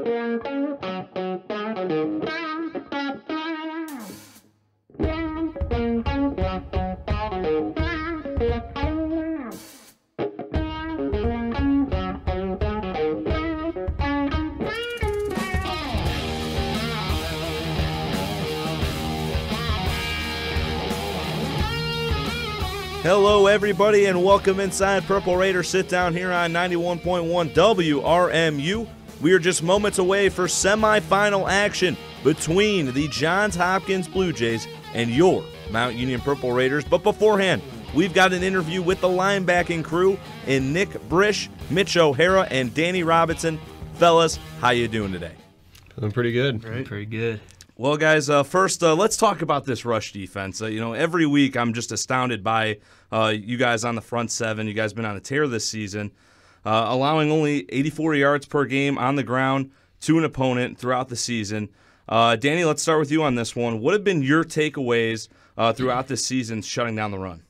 Hello, everybody, and welcome inside Purple Raider Sit-Down here on 91.1 WRMU. We are just moments away for semifinal action between the Johns Hopkins Blue Jays and your Mount Union Purple Raiders. But beforehand, we've got an interview with the linebacking crew in Nick Brish, Mitch O'Hara, and Danny Robinson. Fellas, how you doing today? Feeling pretty good. Right. Pretty good. Well, guys, first, let's talk about this rush defense. Every week I'm just astounded by you guys on the front seven. You guys have been on a tear this season, allowing only 84 yards per game on the ground to an opponent throughout the season. Danny, let's start with you on this one. What have been your takeaways throughout this season shutting down the run?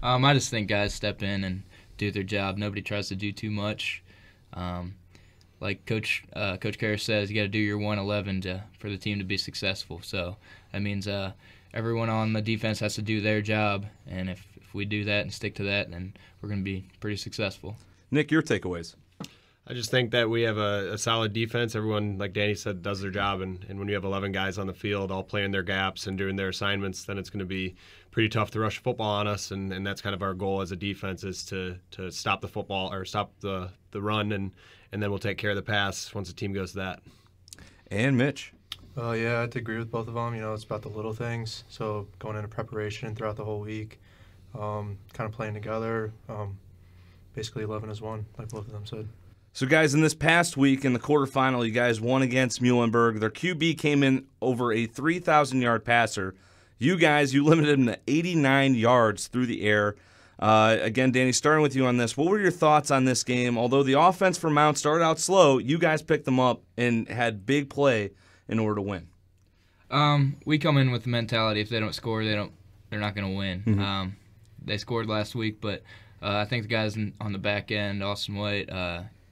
I just think guys step in and do their job. Nobody tries to do too much. Like Coach Karras says, you got to do your 111 for the team to be successful. So that means everyone on the defense has to do their job, and if we do that and stick to that, then we're going to be pretty successful. Nick, your takeaways? I just think that we have a solid defense. Everyone, like Danny said, does their job, and when you have 11 guys on the field all playing their gaps and doing their assignments, then it's going to be pretty tough to rush football on us, and that's kind of our goal as a defense is to stop the football or stop the run, and then we'll take care of the pass once the team goes to that. And Mitch? Yeah, I have to agree with both of them. It's about the little things. So going into preparation throughout the whole week, kind of playing together, basically 11 as one, like both of them said. So, guys, in this past week in the quarterfinal, you guys won against Muhlenberg. Their QB came in over a 3,000-yard passer. You guys, you limited him to 89 yards through the air. Again, Danny, starting with you on this, what were your thoughts on this game? Although the offense for Mount started out slow, you guys picked them up and had big play in order to win. We come in with the mentality if they don't score, they're not going to win. Mm-hmm. They scored last week, but I think the guys on the back end, Austin White,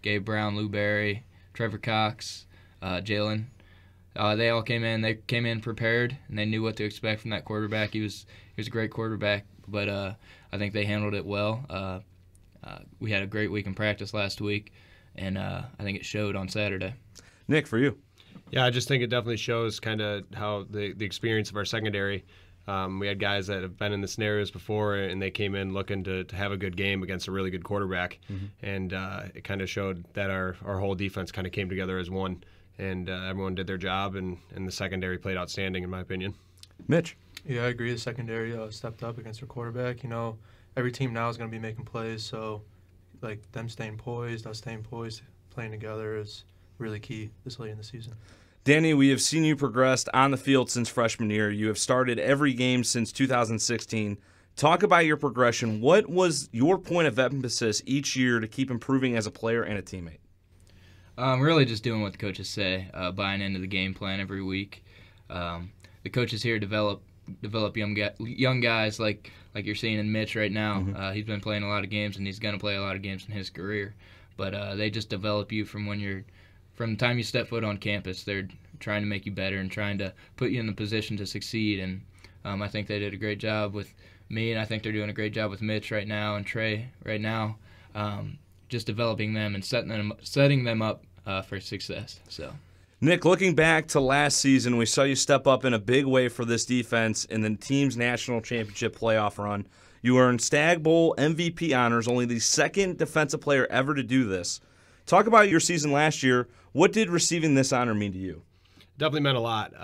Gabe Brown, Lou Berry, Trevor Cox, Jalen, they all came in. They came in prepared, and they knew what to expect from that quarterback. He was a great quarterback, but I think they handled it well. We had a great week in practice last week, and I think it showed on Saturday. Nick, for you. Yeah, I just think it definitely shows kind of how the experience of our secondary. We had guys that have been in the scenarios before, and they came in looking to have a good game against a really good quarterback. Mm-hmm. And it kind of showed that our whole defense kind of came together as one, and everyone did their job, and the secondary played outstanding, in my opinion. Mitch? Yeah, I agree. The secondary stepped up against their quarterback. Every team now is going to be making plays, so them staying poised, us staying poised, playing together is really key this late in the season. Danny, we have seen you progress on the field since freshman year. You have started every game since 2016. Talk about your progression. What was your point of emphasis each year to keep improving as a player and a teammate? Really just doing what the coaches say, buying into the game plan every week. The coaches here develop young guys like you're seeing in Mitch right now. Mm-hmm. He's been playing a lot of games, and he's going to play a lot of games in his career. But they just develop you from the time you step foot on campus. They're trying to make you better and trying to put you in the position to succeed. And I think they did a great job with me, and I think they're doing a great job with Mitch right now and Trey right now, just developing them and setting them up for success. So. Nick, looking back to last season, we saw you step up in a big way for this defense in the team's national championship playoff run. You earned Stag Bowl MVP honors, only the second defensive player ever to do this. Talk about your season last year. What did receiving this honor mean to you? Definitely meant a lot.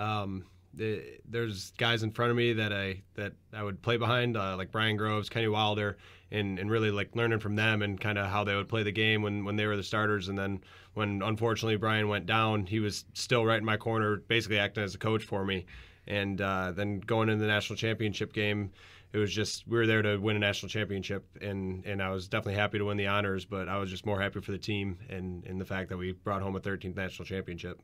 There's guys in front of me that I would play behind, like Brian Groves, Kenny Wilder, and really like learning from them and kind of how they would play the game when they were the starters. And then when unfortunately Brian went down, he was still right in my corner, basically acting as a coach for me. And then going into the national championship game, it was just we were there to win a national championship, and I was definitely happy to win the honors, but I was just more happy for the team and the fact that we brought home a 13th national championship.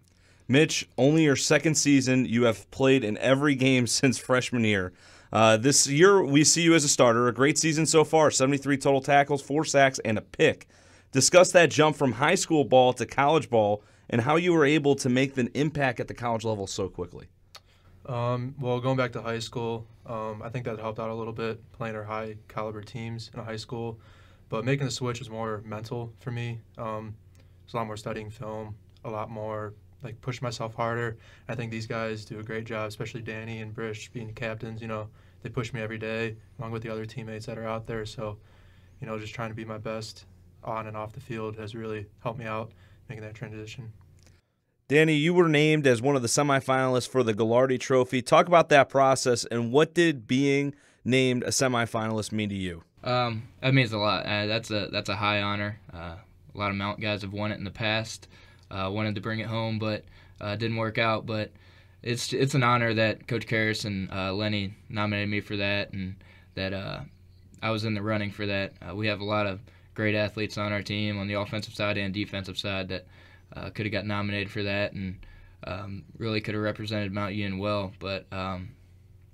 Mitch, only your second season. You have played in every game since freshman year. This year we see you as a starter. A great season so far, 73 total tackles, 4 sacks, and a pick. Discuss that jump from high school ball to college ball and how you were able to make an impact at the college level so quickly. Well, going back to high school, I think that helped out a little bit, playing our high caliber teams in high school. But making the switch was more mental for me. There's a lot more studying film, a lot more like push myself harder. I think these guys do a great job, especially Danny and Brish being captains. They push me every day along with the other teammates that are out there. So, just trying to be my best on and off the field has really helped me out making that transition. Danny, you were named as one of the semifinalists for the Gallardi Trophy. Talk about that process and what did being named a semifinalist mean to you? That means a lot. That's a high honor. A lot of Mount guys have won it in the past. Wanted to bring it home, but didn't work out. But it's an honor that Coach Karras and Lenny nominated me for that, and that I was in the running for that. We have a lot of great athletes on our team on the offensive side and defensive side that could have got nominated for that, and really could have represented Mount Union well. But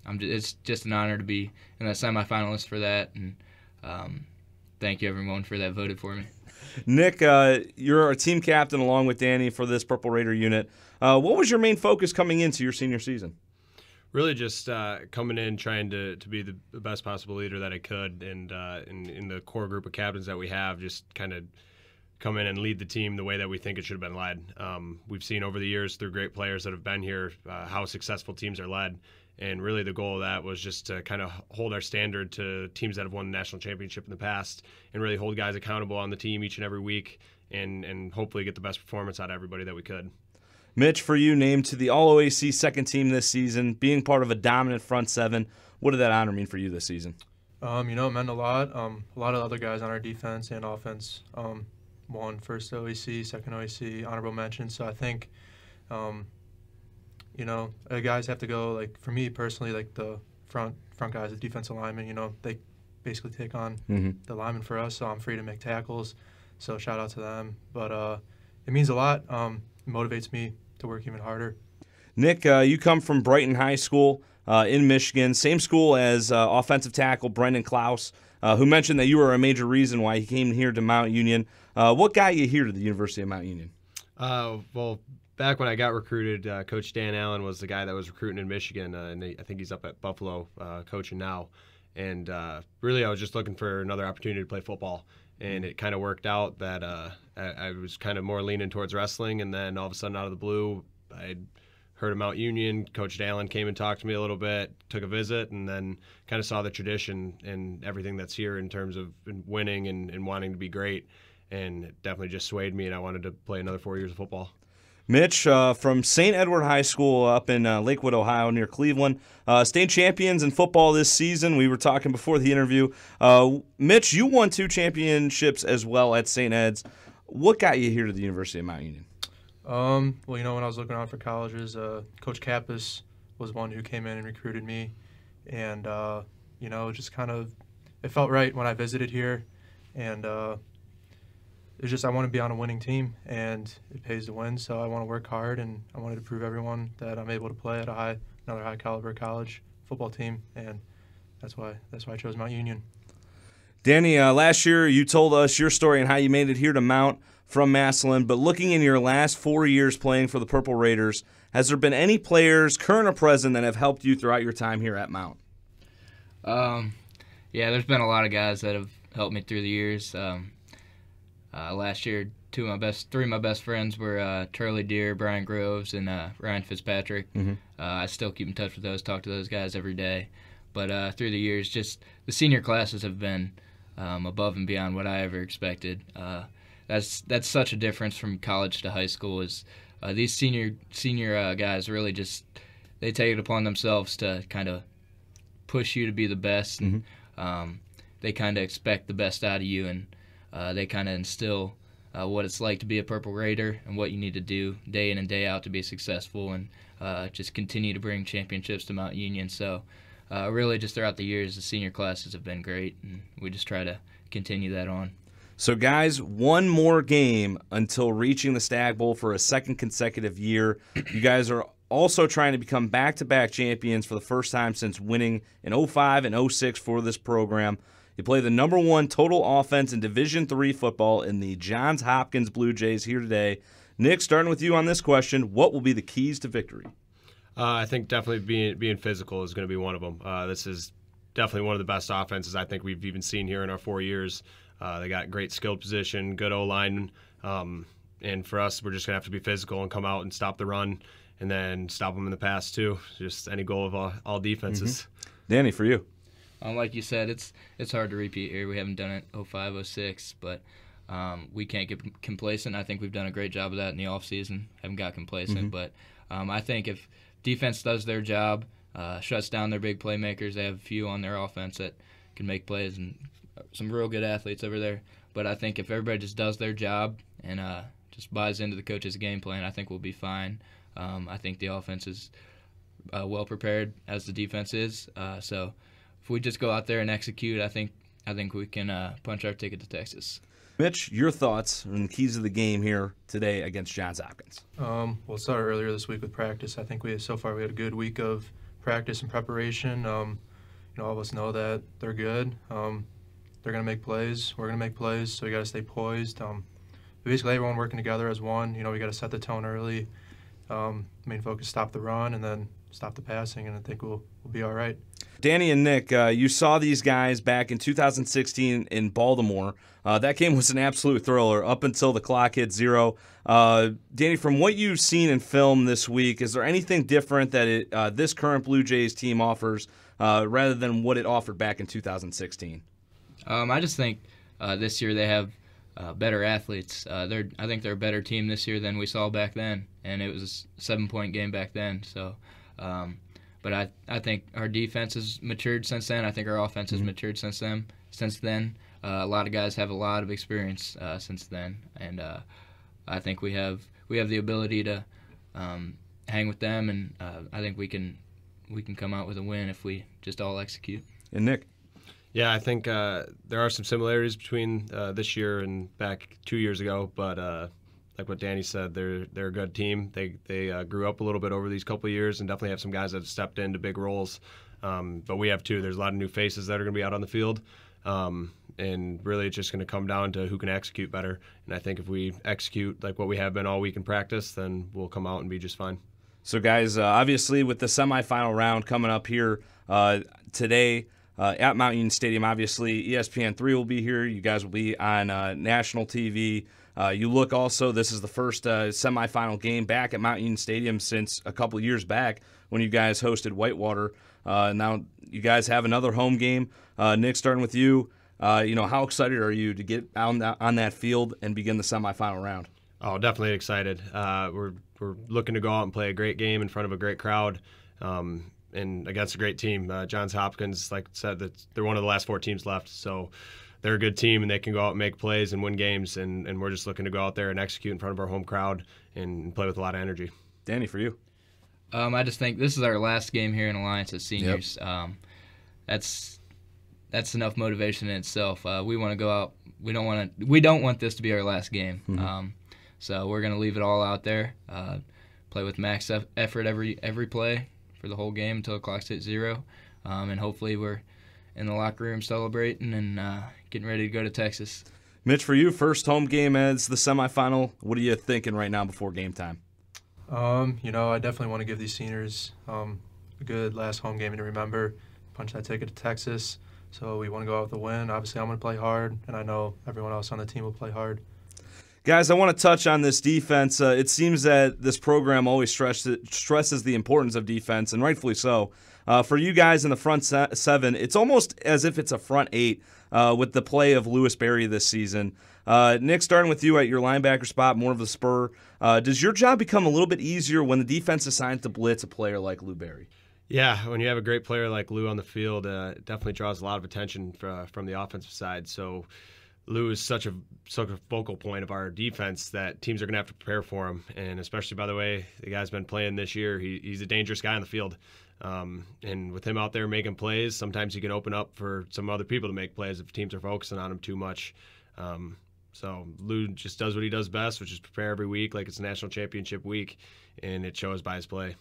it's just an honor to be in the semifinalist for that, and thank you everyone for that voted for me. Nick, you're a team captain along with Danny for this Purple Raider unit. What was your main focus coming into your senior season? Really just coming in, trying to be the best possible leader that I could, and in the core group of captains that we have, just kind of come in and lead the team the way that we think it should have been led. We've seen over the years through great players that have been here how successful teams are led. And really the goal of that was just to kind of hold our standard to teams that have won the national championship in the past, and really hold guys accountable on the team each and every week, and hopefully get the best performance out of everybody that we could. Mitch, for you, named to the All-OAC second team this season, being part of a dominant front seven, what did that honor mean for you this season? It meant a lot. A lot of other guys on our defense and offense won first OAC, second OAC, honorable mention. So I think guys have to go, like, for me personally, like the front guys, the defensive linemen, they basically take on the linemen for us, so I'm free to make tackles. So shout out to them. But it means a lot. It motivates me to work even harder. Nick, you come from Brighton High School in Michigan, same school as offensive tackle Brendan Klaus, who mentioned that you were a major reason why he came here to Mount Union. What got you here to the University of Mount Union? Well, back when I got recruited, Coach Dan Allen was the guy that was recruiting in Michigan, and I think he's up at Buffalo coaching now. And really I was just looking for another opportunity to play football. And it kind of worked out that I was kind of more leaning towards wrestling, and then all of a sudden out of the blue, I heard of Mount Union. Coach Dallin came and talked to me a little bit, took a visit, and then kind of saw the tradition and everything that's here in terms of winning and wanting to be great. And it definitely just swayed me, and I wanted to play another 4 years of football. Mitch, from St. Edward High School up in Lakewood, Ohio, near Cleveland. State champions in football this season. We were talking before the interview. Mitch, you won 2 championships as well at St. Ed's. What got you here to the University of Mount Union? Well, when I was looking around for colleges, Coach Kappas was one who came in and recruited me. And, just kind of, it felt right when I visited here. And it's just I want to be on a winning team, and it pays to win, so I want to work hard, and I wanted to prove everyone that I'm able to play at another high caliber college football team, and that's why I chose Mount Union. Danny, last year you told us your story and how you made it here to Mount from Massillon, but looking in your last 4 years playing for the Purple Raiders, has there been any players, current or present, that have helped you throughout your time here at Mount? Yeah, there's been a lot of guys that have helped me through the years. Last year, 3 of my best friends were Charlie Deere, Brian Groves, and Ryan Fitzpatrick. I still keep in touch with those, talk to those guys every day. But through the years, just the senior classes have been above and beyond what I ever expected. That's such a difference from college to high school. Is these senior guys really just they take it upon themselves to kind of push you to be the best, and they kind of expect the best out of you, and they kind of instill what it's like to be a Purple Raider and what you need to do day in and day out to be successful, and just continue to bring championships to Mount Union. So really just throughout the years, the senior classes have been great, and we just try to continue that on. So, guys, one more game until reaching the Stag Bowl for a second consecutive year. You guys are also trying to become back-to-back champions for the first time since winning in 05 and 06 for this program. You play the #1 total offense in Division III football in the Johns Hopkins Blue Jays here today. Nick, starting with you on this question, what will be the keys to victory? I think definitely being physical is going to be one of them. This is definitely one of the best offenses I think we've even seen here in our 4 years. They got great skilled position, good O-line, and for us, we're just going to have to be physical and come out and stop the run and then stop them in the pass too. Just any goal of all defenses. Danny, for you. Like you said, it's hard to repeat here. We haven't done it 05, 06, but we can't get complacent. I think we've done a great job of that in the offseason. Haven't got complacent, but I think if defense does their job, shuts down their big playmakers, they have a few on their offense that can make plays and some real good athletes over there. But I think if everybody just does their job and just buys into the coach's game plan, I think we'll be fine. I think the offense is well prepared as the defense is. So if we just go out there and execute, I think we can punch our ticket to Texas. Mitch, your thoughts on the keys of the game here today against Johns Hopkins? We'll start earlier this week with practice. I think so far we had a good week of practice and preparation. All of us know that they're good. They're going to make plays. We're going to make plays, so we got to stay poised. Basically, everyone working together as one. We got to set the tone early. Main focus, stop the run, and then stop the passing, and I think we'll be all right. Danny and Nick, you saw these guys back in 2016 in Baltimore. That game was an absolute thriller up until the clock hit 0. Danny, from what you've seen in film this week, is there anything different that this current Blue Jays team offers rather than what it offered back in 2016? I just think this year they have better athletes. I think they're a better team this year than we saw back then, and it was a 7-point game back then. So, but I think our defense has matured since then. I think our offense has matured since then. A lot of guys have a lot of experience since then, and I think we have the ability to hang with them, and I think we can come out with a win if we just all execute. And Nick? Yeah, I think there are some similarities between this year and back 2 years ago, but like what Danny said, they're a good team. They grew up a little bit over these couple of years and definitely have some guys that have stepped into big roles. But we have too. There's a lot of new faces that are going to be out on the field. And really it's just going to come down to who can execute better. And I think if we execute like what we have been all week in practice, then we'll come out and be just fine. So, guys, obviously with the semifinal round coming up here today at Mount Union Stadium, obviously ESPN3 will be here. You guys will be on national TV. You look also, this is the first semifinal game back at Mount Union Stadium since a couple years back when you guys hosted Whitewater. Now you guys have another home game. Nick, starting with you, how excited are you to get on that field and begin the semifinal round? Oh, definitely excited. We're looking to go out and play a great game in front of a great crowd and against a great team. Johns Hopkins, like I said, they're one of the last 4 teams left, so they're a good team and they can go out and make plays and win games, and we're just looking to go out there and execute in front of our home crowd and play with a lot of energy. Danny, for you? I just think this is our last game here in Alliance as seniors. Yep. That's enough motivation in itself. We want to go out. We don't want this to be our last game. Mm-hmm. So we're going to leave it all out there. Play with max effort every play for the whole game until the clock's hit 0, and hopefully we're in the locker room celebrating and getting ready to go to Texas. Mitch, for you, first home game as the semifinal. What are you thinking right now before game time? I definitely want to give these seniors a good last home game to remember, punch that ticket to Texas. So we want to go out with a win. Obviously, I'm going to play hard, and I know everyone else on the team will play hard. Guys, I want to touch on this defense. It seems that this program always stresses the importance of defense, and rightfully so. For you guys in the front 7, it's almost as if it's a front 8 with the play of Lewis Berry this season. Nick, starting with you at your linebacker spot, more of the spur. Does your job become a little bit easier when the defense assigns to blitz a player like Lou Berry? Yeah, when you have a great player like Lou on the field, it definitely draws a lot of attention from the offensive side. So Lou is such a focal point of our defense that teams are going to have to prepare for him. And especially, by the way, the guy's been playing this year. He's a dangerous guy on the field. And with him out there making plays, sometimes he can open up for some other people to make plays if teams are focusing on him too much. So Lou just does what he does best, which is prepare every week like it's a national championship week, and it shows by his play.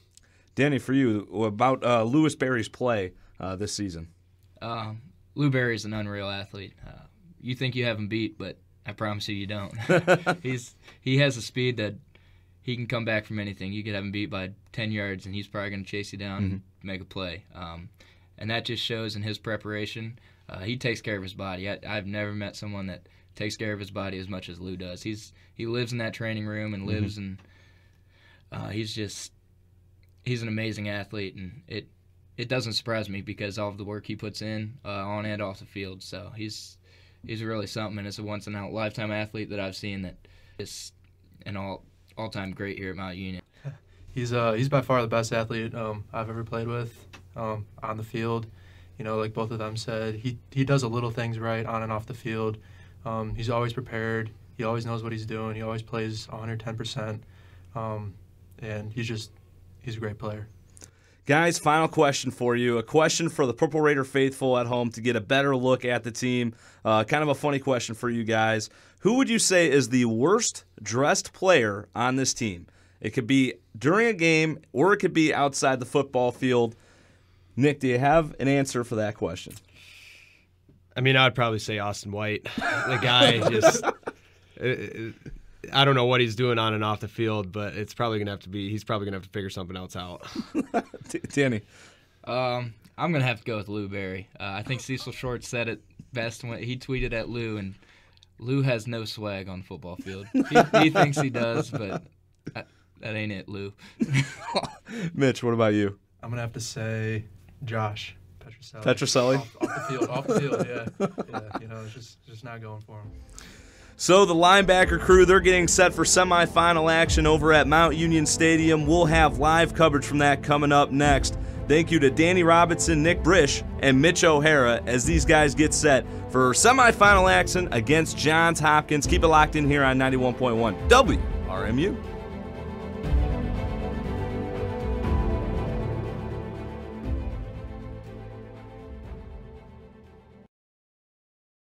Danny, for you, about Lewis Berry's play this season? Lou Berry's an unreal athlete. You think you have him beat, but I promise you don't. He has a speed that he can come back from anything. You could have him beat by 10 yards, and he's probably going to chase you down and make a play. And that just shows in his preparation. He takes care of his body. I've never met someone that takes care of his body as much as Lou does. He lives in that training room and lives in. He's an amazing athlete, and it doesn't surprise me because all of the work he puts in on and off the field. So he's really something, and it's a once in a lifetime athlete that I've seen that is an all-time great here at Mount Union. He's by far the best athlete I've ever played with on the field. You know, like both of them said, he does the little things right on and off the field. He's always prepared. He always knows what he's doing. He always plays 110%. And he's a great player. Guys, final question for you. A question for the Purple Raider faithful at home to get a better look at the team. Kind of a funny question for you guys. Who would you say is the worst dressed player on this team? It could be during a game or it could be outside the football field. Nick, do you have an answer for that question? I mean, I would probably say Austin White. The guy just I don't know what he's doing on and off the field, but he's probably gonna have to figure something else out. Danny. I'm gonna have to go with Lou Berry. I think Cecil Short said it best when he tweeted at Lou, and Lou has no swag on the football field. He thinks he does, but that ain't it, Lou. Mitch, what about you? I'm gonna have to say Josh Petroselli. Petroselli? Off the field, yeah. You know, it's just not going for him. So the linebacker crew, they're getting set for semifinal action over at Mount Union Stadium. We'll have live coverage from that coming up next. Thank you to Danny Robinson, Nick Brish, and Mitch O'Hara as these guys get set for semifinal action against Johns Hopkins. Keep it locked in here on 91.1 WRMU.